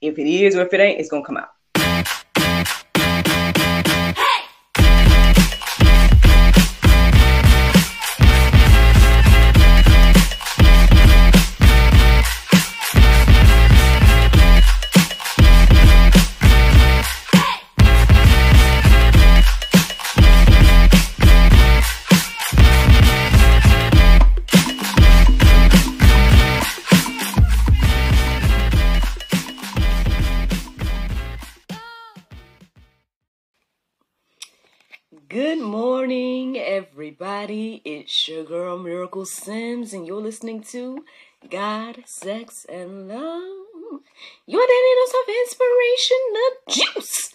If it is or if it ain't, it's going to come out. Good morning, everybody. It's your girl, Miracle Sims, and you're listening to God, Sex, and Love. Your daily dose of inspiration, the juice.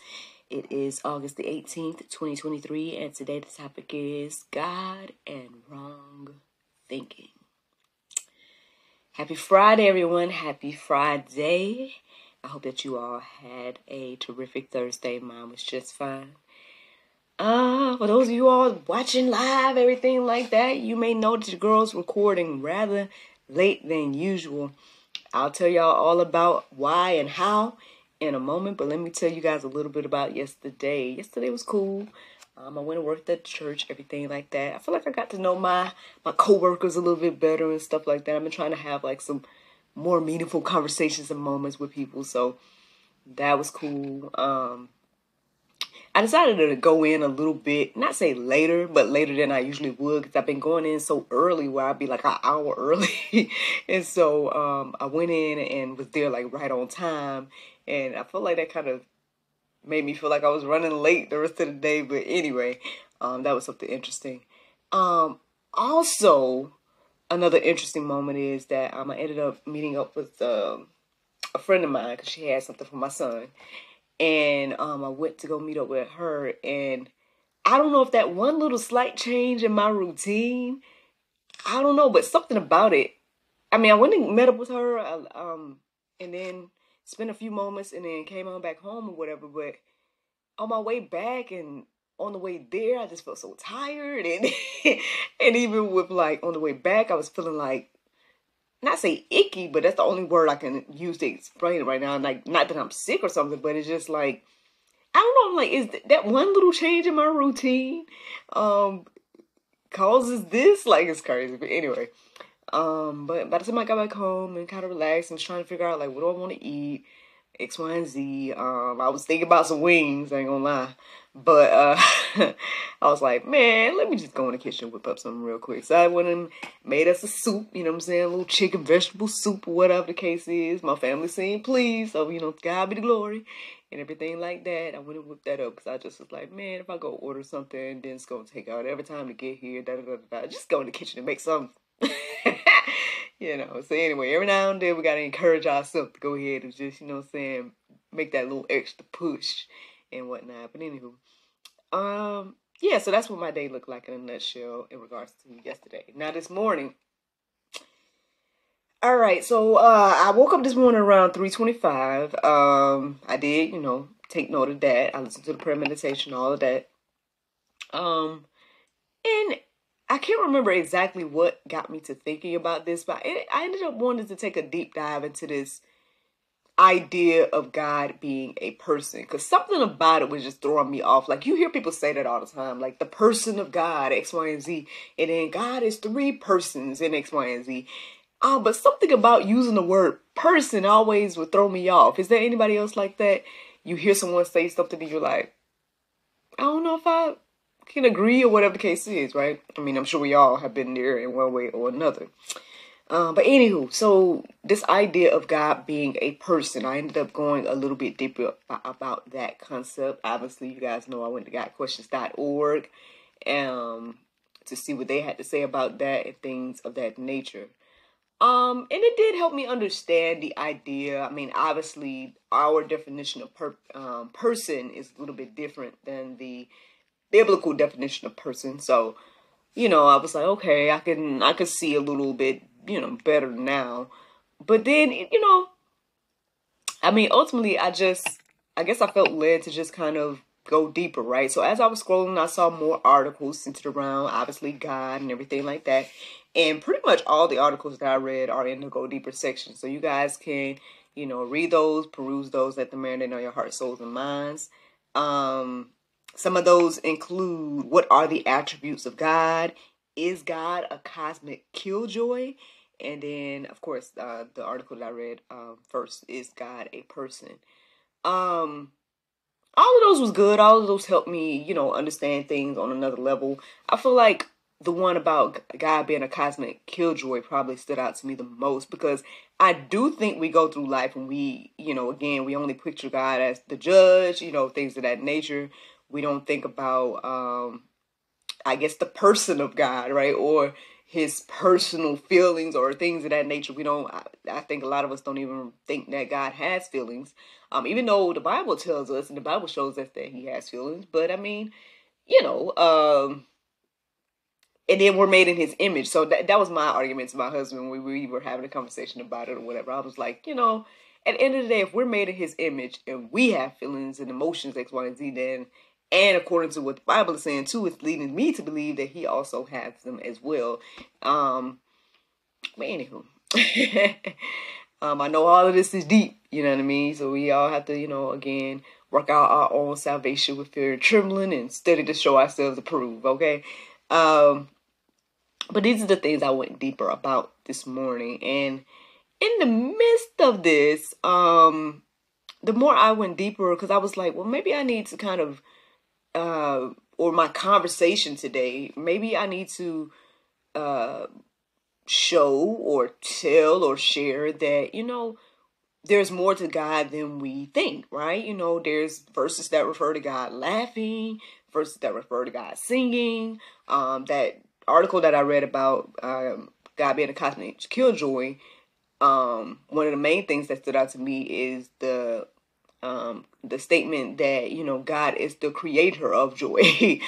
It is August the 18th, 2023, and today the topic is God and Wrong Thinking. Happy Friday, everyone. Happy Friday. I hope that you all had a terrific Thursday. Mine was just fine. For those of you all watching live, everything like that, you may notice your girl's recording rather late than usual. I'll tell y'all all about why and how in a moment, but let me tell you guys a little bit about yesterday. Yesterday was cool. I went and worked at church, everything like that. I feel like I got to know my coworkers a little bit better and stuff like that. I've been trying to have like some more meaningful conversations and moments with people, so that was cool. I decided to go in a little bit, not say later, but later than I usually would, because I've been going in so early where I'd be like an hour early. And so I went in and was there like right on time. And I feel like that kind of made me feel like I was running late the rest of the day. But anyway, that was something interesting. Also, another interesting moment is that I ended up meeting up with a friend of mine because she had something for my son. And I went to go meet up with her, and I don't know if that one little slight change in my routine, I don't know, but something about it. I mean, I went and met up with her, and then spent a few moments, and then came on back home or whatever. But on my way back and on the way there, I just felt so tired, and and even with like on the way back, I was feeling like, not say icky, but that's the only word I can use to explain it right now. Like, not that I'm sick or something, but it's just like, I don't know, like, is that one little change in my routine causes this? Like, it's crazy. But anyway, but by the time I got back home and kind of relaxed and was trying to figure out, like, what do I want to eat, X, Y, and Z, I was thinking about some wings, I ain't gonna lie. But I was like, man, let me just go in the kitchen and whip up something real quick. So I went and made us a soup, you know what I'm saying? A little chicken vegetable soup or whatever the case is. My family seemed pleased, so, you know, God be the glory and everything like that. I went and whipped that up because I just was like, man, if I go order something, then it's going to take out every time to get here, just go in the kitchen and make something. You know, so anyway, every now and then we got to encourage ourselves to go ahead and just, you know what I'm saying, make that little extra push and whatnot. But anywho, yeah, so that's what my day looked like in a nutshell in regards to yesterday. Now this morning, all right, so I woke up this morning around 3:25. I did, you know, take note of that. I listened to the prayer meditation, all of that. And I can't remember exactly what got me to thinking about this, but I ended up wanting to take a deep dive into this idea of God being a person, because something about it was just throwing me off. Like, you hear people say that all the time, like the person of God, X, Y, and Z, and then God is three persons in X, Y, and Z. But something about using the word person always would throw me off. Is there anybody else like that? You hear someone say something and you're like, I don't know if I can agree or whatever the case is, right? I mean, I'm sure we all have been there in one way or another. But anywho, so this idea of God being a person, I ended up going a little bit deeper about that concept. Obviously, you guys know I went to GodQuestions.org to see what they had to say about that and things of that nature. And it did help me understand the idea. I mean, obviously, our definition of person is a little bit different than the biblical definition of person. So, you know, I was like, okay, I could see a little bit, you know, better now. But then, you know, I mean, ultimately, I guess I felt led to just kind of go deeper, right? So as I was scrolling, I saw more articles centered around, obviously, God and everything like that. And pretty much all the articles that I read are in the Go Deeper section. So you guys can, read those, peruse those, let them marinate on your heart, souls, and minds. Some of those include, what are the attributes of God? Is God a cosmic killjoy? And then, of course, the article that I read first, is God a person? All of those was good. All of those helped me, understand things on another level. I feel like the one about God being a cosmic killjoy probably stood out to me the most, because I do think we go through life and we, again, we only picture God as the judge, things of that nature. We don't think about, I guess, the person of God, right? Or his personal feelings or things of that nature. I think a lot of us don't even think that God has feelings. Even though the Bible tells us, and the Bible shows us that he has feelings. But I mean, and then we're made in his image. So that was my argument to my husband when we were having a conversation about it or whatever. I was like, at the end of the day, if we're made in his image and we have feelings and emotions, X, Y, and Z, then, and according to what the Bible is saying too, it's leading me to believe that he also has them as well. But anywho, I know all of this is deep, you know what I mean? So we all have to, again, work out our own salvation with fear and trembling and study to show ourselves approved, okay? But these are the things I went deeper about this morning. And in the midst of this, the more I went deeper, because I was like, well, maybe I need to kind of, or my conversation today, maybe I need to show or tell or share that, there's more to God than we think, right? There's verses that refer to God laughing, verses that refer to God singing. That article that I read about God being a cosmic killjoy, one of the main things that stood out to me is the statement that, God is the creator of joy,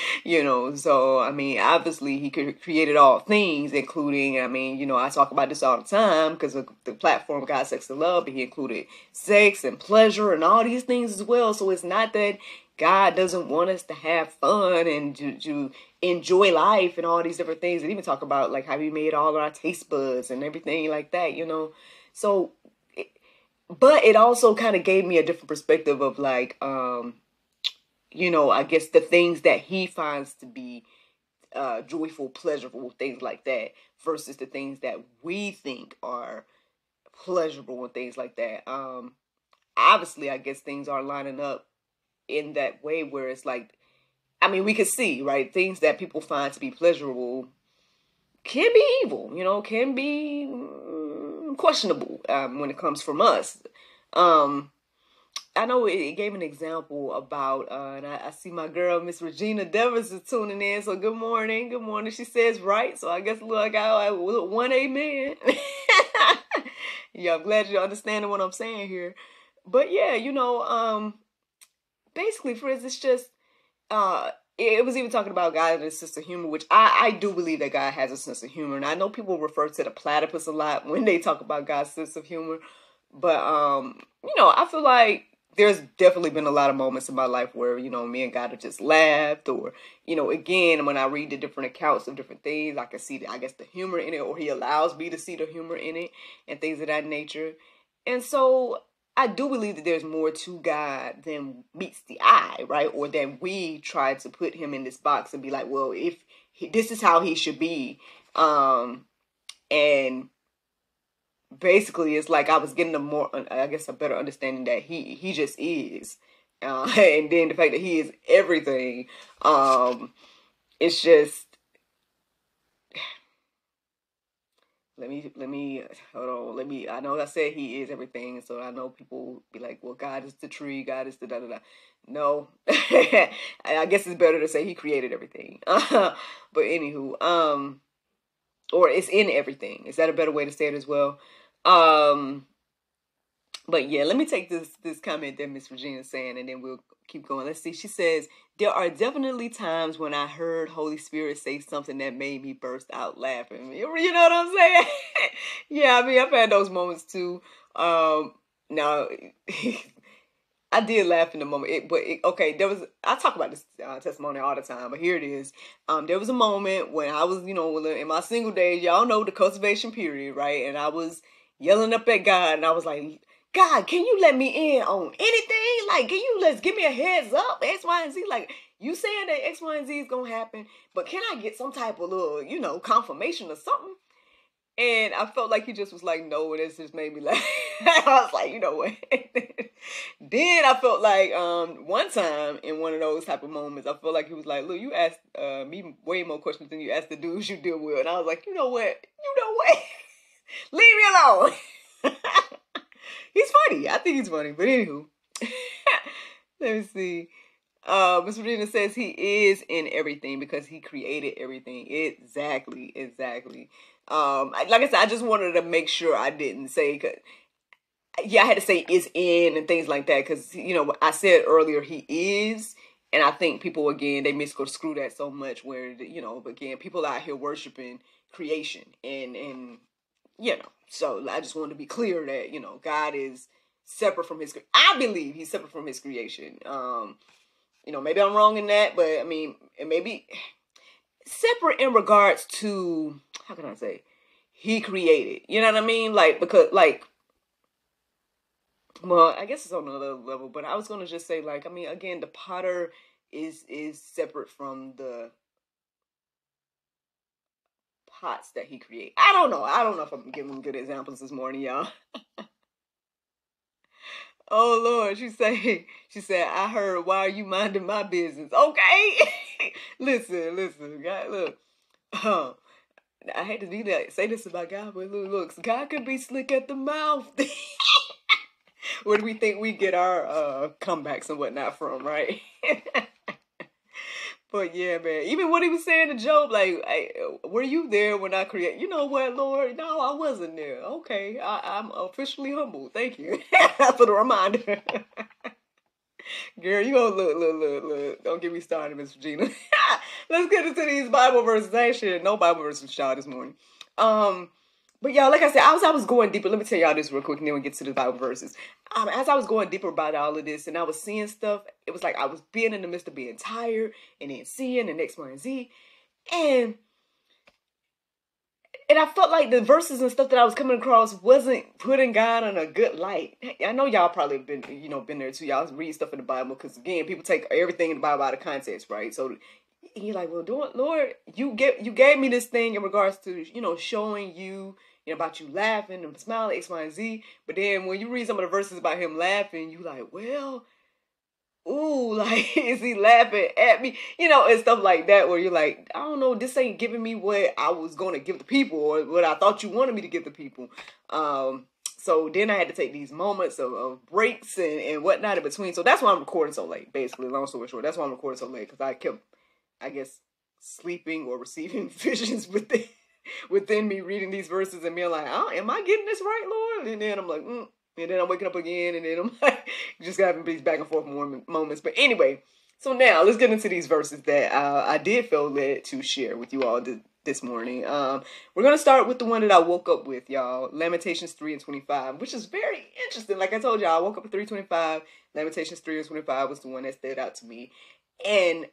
so, I mean, obviously he created all things, including, I talk about this all the time because of the platform God, Sex, and Love, but he included sex and pleasure and all these things as well. So it's not that God doesn't want us to have fun and to enjoy life and all these different things, and even talk about like how he made all of our taste buds and everything like that, so but it also kind of gave me a different perspective of like, I guess the things that he finds to be joyful, pleasurable, things like that, versus the things that we think are pleasurable and things like that. Obviously, I guess things are lining up in that way where it's like, we could see, right, things that people find to be pleasurable can be evil, can be questionable when it comes from us. I know it gave an example about, and I see my girl, Miss Regina Devers, is tuning in. So good morning. Good morning. She says right. So I guess look, I one amen. Yeah, I'm glad you're understanding what I'm saying here. But yeah, basically, for instance, it's just, it was even talking about God and his sense of humor, which I do believe that God has a sense of humor. And I know people refer to the platypus a lot when they talk about God's sense of humor. But, I feel like there's definitely been a lot of moments in my life where, me and God have just laughed, or, again, when I read the different accounts of different things, I can see, I guess, the humor in it, or he allows me to see the humor in it and things of that nature. And so I do believe that there's more to God than meets the eye, right? Or that we try to put him in this box and be like, well, if this is how he should be. And basically it's like I was getting a better understanding that he just is. And then the fact that he is everything. It's just, let me hold on. I know I said he is everything, so I know people be like, well, God is the tree, God is the da-da-da. No. I guess it's better to say he created everything. But anywho, or it's in everything. Is that a better way to say it as well? But yeah, let me take this comment that Miss Regina is saying, and then we'll keep going. Let's see. She says, there are definitely times when I heard Holy Spirit say something that made me burst out laughing. You know what I'm saying? Yeah, I've had those moments too. Now, I did laugh in the moment. I talk about this testimony all the time, but here it is. There was a moment when I was, in my single days, y'all know the cultivation period, right? And I was yelling up at God, and I was like, God, can you let me in on anything? Like, can you let's give me a heads up, X, Y, and Z? Like, you saying that X, Y, and Z is gonna happen, but can I get some type of little, confirmation or something? And I felt like he just was like, no, and it just made me laugh. I was like, you know what? Then I felt like one time in one of those type of moments, I felt like he was like, look, you asked me way more questions than you asked the dudes you deal with. And I was like, you know what? Leave me alone. He's funny. I think he's funny. But anywho, let me see. Miss Regina says he is in everything because he created everything. Exactly. Like I said, I just wanted to make sure I didn't say, I had to say is in and things like that because, I said earlier he is. And I think people, again, they misconstrue that so much where, again, people out here worshiping creation and so I just wanted to be clear that, God is separate from I believe he's separate from his creation. Maybe I'm wrong in that, but I mean, it may be separate in regards to, how can I say, he created, you know what I mean? Like, because, well, I guess it's on another level, but I was going to just say, again, the potter is separate from the pots that he created. I don't know if I'm giving good examples this morning, y'all. Oh Lord, she said, I heard, why are you minding my business? Okay. listen, God, look. I hate to say this about God, but look, God could be slick at the mouth. Where do we think we get our comebacks and whatnot from, right? But yeah, man, even what he was saying to Job, like, were you there when I created? You know what, Lord? No, I wasn't there. Okay, I'm officially humbled. Thank you for the reminder. Girl, you gonna look. Don't get me started, Miss Regina. Let's get into these Bible verses. I ain't sharing no Bible verses, y'all, this morning. But y'all, like I said, as I was going deeper, let me tell y'all this real quick, and then we'll get to the Bible verses. As I was going deeper about all of this, and I was seeing stuff, it was like I was being in the midst of being tired, and then seeing the X, Y, and Z, and I felt like the verses and stuff that I was coming across wasn't putting God in a good light. I know y'all probably been there too. Y'all read stuff in the Bible, because again, people take everything in the Bible out of context, right? So you're like, well, Lord, you gave me this thing in regards to, showing you, about you laughing and smiling, X, Y, and Z. But then when you read some of the verses about him laughing, you like, well, ooh, like, is he laughing at me? And stuff like that, where you're like, I don't know, this ain't giving me what I was going to give the people or what I thought you wanted me to give the people. So then I had to take these moments of breaks and whatnot in between. So that's why I'm recording so late, basically, long story short. That's why I'm recording so late, because I kept, I guess, sleeping or receiving visions within me reading these verses and being like, oh, am I getting this right, Lord? And then I'm like, and then I'm waking up again, and then I'm like, just having these back and forth moments. But anyway, so now let's get into these verses that I did feel led to share with you all this morning. We're going to start with the one that I woke up with, y'all. Lamentations 3:25, which is very interesting. Like I told y'all, I woke up at 3:25. Lamentations 3:25 was the one that stood out to me. And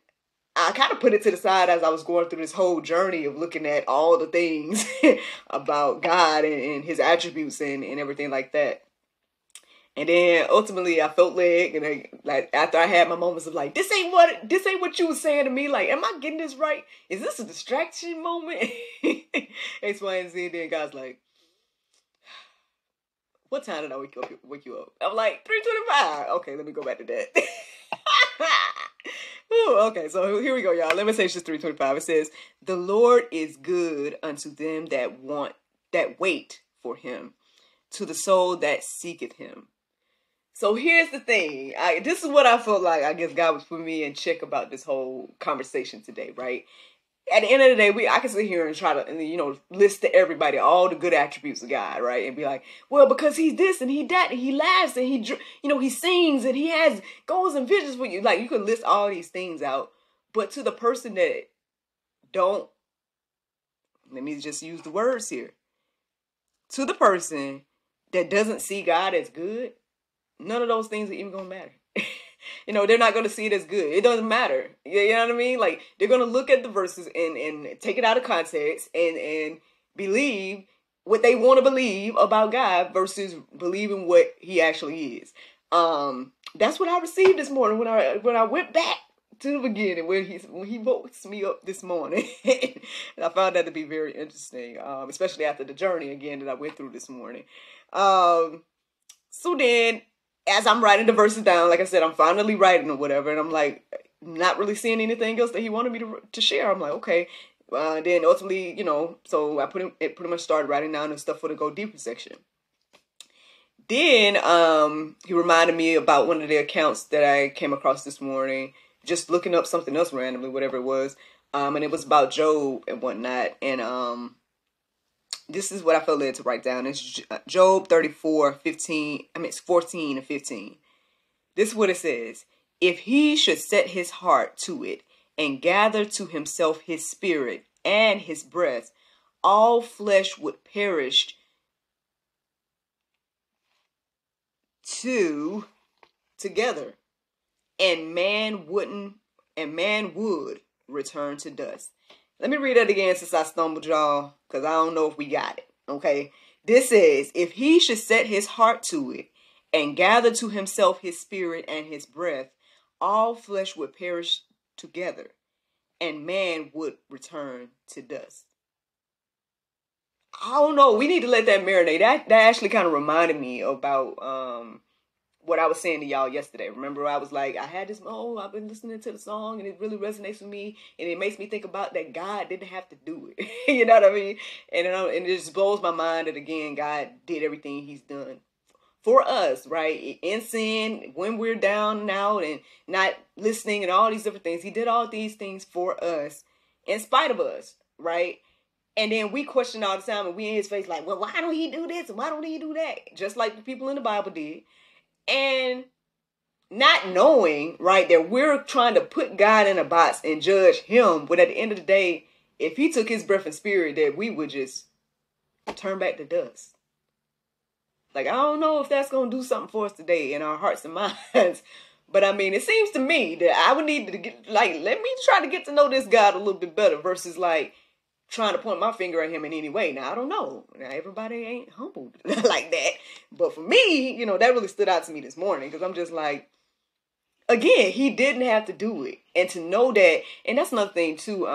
I kind of put it to the side as I was going through this whole journey of looking at all the things about God and his attributes and everything like that. And then ultimately I felt and like after I had my moments of like, this ain't what you was saying to me. Like, am I getting this right? Is this a distraction moment? X, Y, and Z. And then God's like, what time did I wake you up? I'm like, 3:25. Okay, let me go back to that. Ooh, okay, so here we go, y'all. Lamentations 3:25. It says, the Lord is good unto them that wait for him, to the soul that seeketh him. So here's the thing. This is what I felt like, I guess God was putting me in check about this whole conversation today, right? At the end of the day, I can sit here and try to, list to everybody all the good attributes of God, right? And be like, well, because he's this and he that, and he laughs and he sings and he has goals and visions for you. Like, you can list all these things out. But to the person that don't, let me just use the words here. To the person that doesn't see God as good, none of those things are even going to matter. They're not going to see it as good. It doesn't matter. You know what I mean? Like, they're going to look at the verses and take it out of context and believe what they want to believe about God versus believing what he actually is. That's what I received this morning when I went back to the beginning when he woke me up this morning. And I found that to be very interesting, especially after the journey again that I went through this morning. So then, as I'm writing the verses down, like I said, I'm finally writing or whatever, and I'm like, not really seeing anything else that he wanted me to share. I'm like, okay. Then ultimately, so I pretty much started writing down the stuff for the go deeper section. Then he reminded me about one of the accounts that I came across this morning, just looking up something else randomly, whatever it was. And it was about Job and whatnot. And this is what I felt led to write down. It's Job 14 and 15. This is what it says. If he should set his heart to it and gather to himself his spirit and his breath, all flesh would perish together, and man would return to dust. Let me read that again since I stumbled, y'all, because I don't know if we got it. Okay. This says, if he should set his heart to it and gather to himself his spirit and his breath, all flesh would perish together, and man would return to dust. I don't know. We need to let that marinate. That actually kind of reminded me about what I was saying to y'all yesterday. Remember, I was like, I've been listening to the song and it really resonates with me, and it makes me think about that God didn't have to do it. You know what I mean? And it just blows my mind that, again, God did everything he's done for us, right? In sin, when we're down and out and not listening and all these different things. He did all these things for us in spite of us, right? And then we question all the time, and we in his face like, well, why don't he do this? And why don't he do that? Just like the people in the Bible did. And not knowing, right, that we're trying to put God in a box and judge him. But at the end of the day, if he took his breath and spirit, that we would just turn back to dust. Like, I don't know if that's going to do something for us today in our hearts and minds. But I mean, it seems to me that I would need to let me try to get to know this God a little bit better versus trying to point my finger at him in any way. Now, I don't know. Now, everybody ain't humbled like that. But for me, that really stood out to me this morning because I'm just like, again, he didn't have to do it. And to know that, and that's another thing too,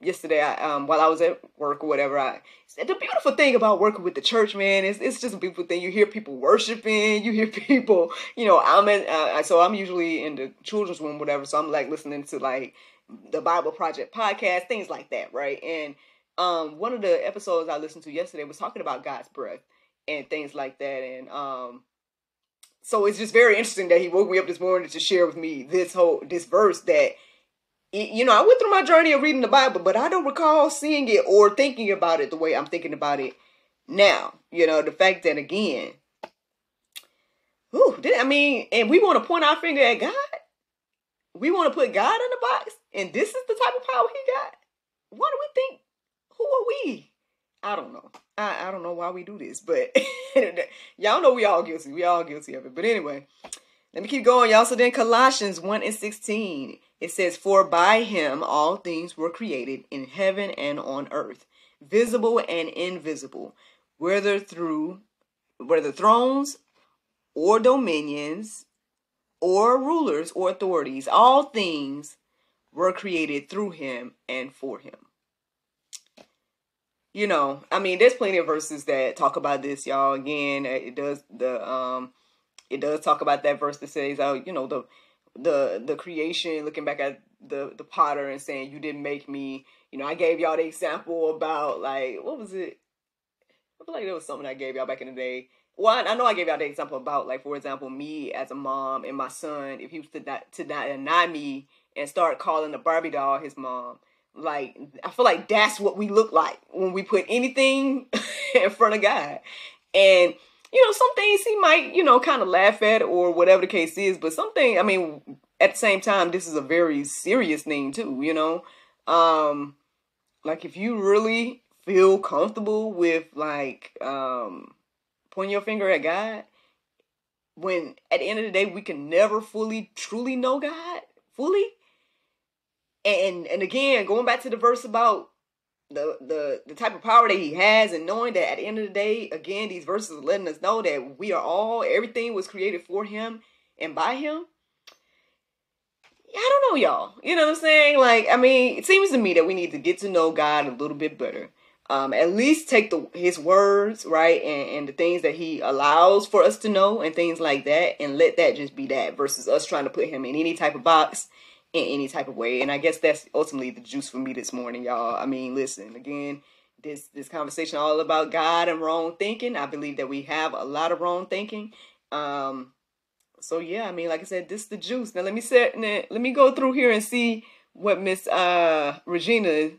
yesterday, while I was at work or whatever, the beautiful thing about working with the church, man, it's just a beautiful thing. You hear people worshiping, you hear people, so I'm usually in the children's room, whatever, so I'm listening to the Bible Project podcast, things like that, right? And one of the episodes I listened to yesterday was talking about God's breath and things like that, and so it's just very interesting that he woke me up this morning to share with me this verse that, I went through my journey of reading the Bible, but I don't recall seeing it or thinking about it the way I'm thinking about it now. The fact that, again, and we want to point our finger at God. We want to put God in the box, and this is the type of power he got. What do we think? Who are we? I don't know. I don't know why we do this, but y'all know we all guilty. We all guilty of it. But anyway, let me keep going, y'all. So then Colossians 1 and 16, it says, for by him all things were created in heaven and on earth, visible and invisible, whether thrones or dominions or rulers or authorities, all things were created through him and for him. There's plenty of verses that talk about this, y'all. Again, it does talk about that verse that says, the creation, looking back at the potter and saying, you didn't make me. I gave y'all the example about what was it? I feel like there was something I gave y'all back in the day. Well, I know I gave y'all the example about, for example, me as a mom and my son, if he was to deny me and start calling the Barbie doll his mom. I feel like that's what we look like when we put anything in front of God. And, some things he might, kind of laugh at or whatever the case is. But something, at the same time, this is a very serious thing too, if you really feel comfortable with pointing your finger at God, when at the end of the day, we can never fully, truly know God fully. And again, going back to the verse about the type of power that he has, and knowing that at the end of the day, again, these verses are letting us know that everything was created for him and by him. I don't know, y'all. You know what I'm saying? Like, I mean, it seems to me that we need to get to know God a little bit better. At least take his words, right, and the things that he allows for us to know and things like that, and let that just be that, versus us trying to put him in any type of box, in any type of way. And I guess that's ultimately the juice for me this morning, y'all. I mean, listen, again, this conversation all about God and wrong thinking. I believe that we have a lot of wrong thinking. So yeah, I mean, like I said, this is the juice. Now let me go through here and see what Miss Regina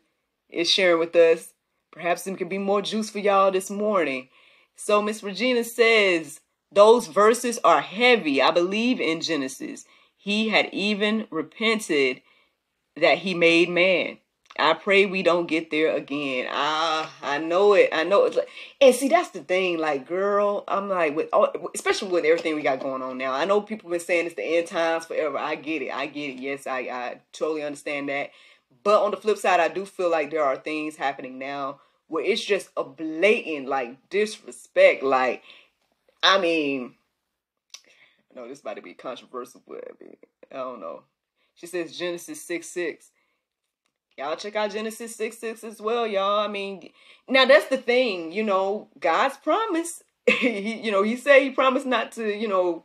is sharing with us. Perhaps there could be more juice for y'all this morning. So Miss Regina says, those verses are heavy. I believe in Genesis. He had even repented that he made man. I pray we don't get there again. I know it. I know it's like, and see, that's the thing. Like, girl, I'm like, especially with everything we got going on now. I know people have been saying it's the end times forever. I get it. Yes, I totally understand that. But on the flip side, I do feel like there are things happening now where it's just a blatant, like, disrespect. Like, I mean, I know this is about to be controversial, but I don't know. She says Genesis 6:6. Y'all check out Genesis 6:6 as well, y'all. I mean, now that's the thing, God's promise. He said he promised not to,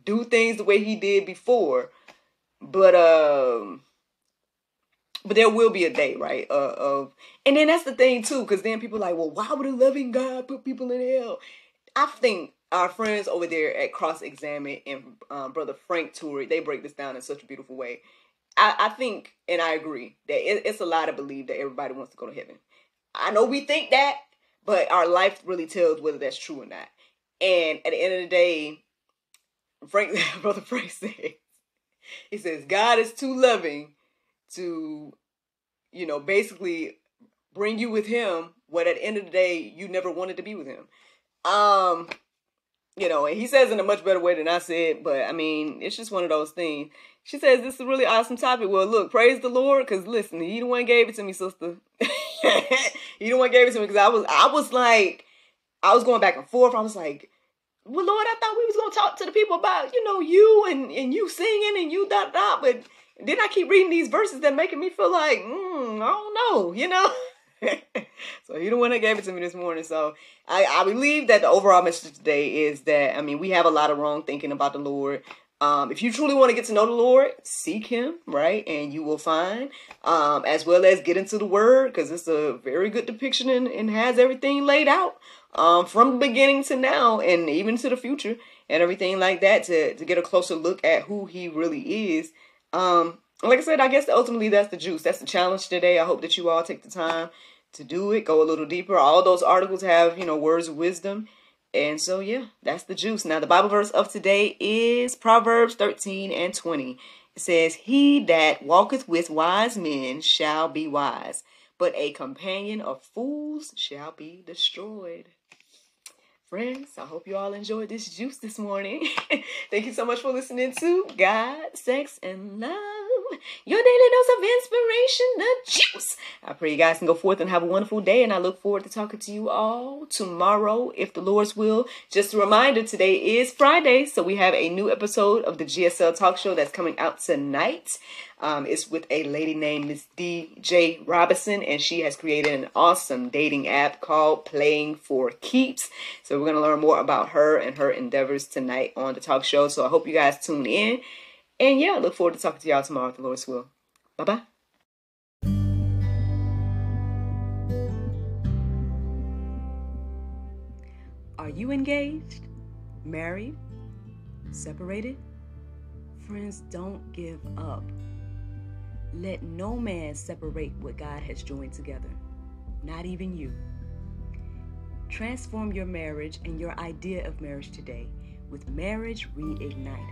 do things the way he did before. But there will be a day, right? And then that's the thing too, because then people are like, well, why would a loving God put people in hell? I think our friends over there at Cross Examine and Brother Frank Turek, they break this down in such a beautiful way. I think, and I agree, that it's a lie to believe that everybody wants to go to heaven. I know we think that, but our life really tells whether that's true or not. And at the end of the day, Brother Frank says, God is too loving to, basically bring you with him when at the end of the day, you never wanted to be with him. And he says in a much better way than I said, but I mean, it's just one of those things. She says, this is a really awesome topic. Well, look, praise the Lord, because listen, he the one gave it to me, sister. He the one gave it to me, because I was going back and forth. I was like, well, Lord, I thought we was going to talk to the people about, you and you singing and you da-da, but then I keep reading these verses that making me feel like, I don't know, So he the one that gave it to me this morning. So I believe that the overall message today is that, I mean, we have a lot of wrong thinking about the Lord. If you truly want to get to know the Lord, seek him, right? And you will find, as well as get into the word, because it's a very good depiction and has everything laid out, from the beginning to now and even to the future and everything like that to get a closer look at who he really is. Like I said, I guess ultimately that's the juice. That's the challenge today. I hope that you all take the time to do it, go a little deeper. All those articles have, words of wisdom. And so, yeah, that's the juice. Now, the Bible verse of today is Proverbs 13:20. It says, he that walketh with wise men shall be wise, but a companion of fools shall be destroyed. Friends, I hope you all enjoyed this juice this morning. Thank you so much for listening to God, Sex, and Love, your daily dose of inspiration, the juice. I pray you guys can go forth and have a wonderful day, and I look forward to talking to you all tomorrow, if the Lord's will. Just a reminder, today is Friday, so we have a new episode of the GSL Talk Show that's coming out tonight. It's with a lady named Miss DJ Robinson, and she has created an awesome dating app called Playing for Keeps. So we're going to learn more about her and her endeavors tonight on the talk show. So I hope you guys tune in. And yeah, I look forward to talking to y'all tomorrow, if the Lord's will. Bye-bye. Are you engaged, married, separated? Friends, don't give up. Let no man separate what God has joined together, not even you. Transform your marriage and your idea of marriage today with Marriage Reignited.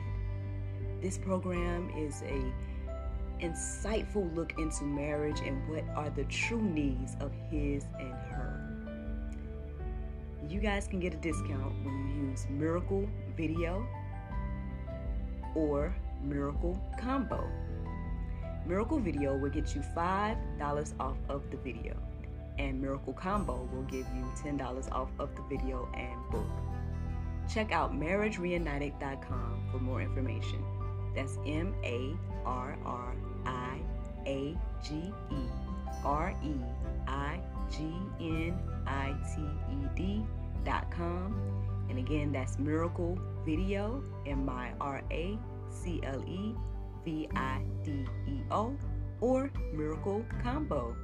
This program is a insightful look into marriage and what are the true needs of his and her. You guys can get a discount when you use Miracle Video or Miracle Combo. Miracle Video will get you $5 off of the video. and Miracle Combo will give you $10 off of the video and book. Check out marriagereunited.com for more information. That's MARRIEGENITED.com. And again, that's Miracle Video, MIRACLEVIDEO, or Miracle Combo,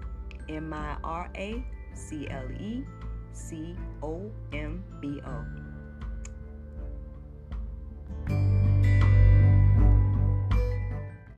MIRACLECOMBO.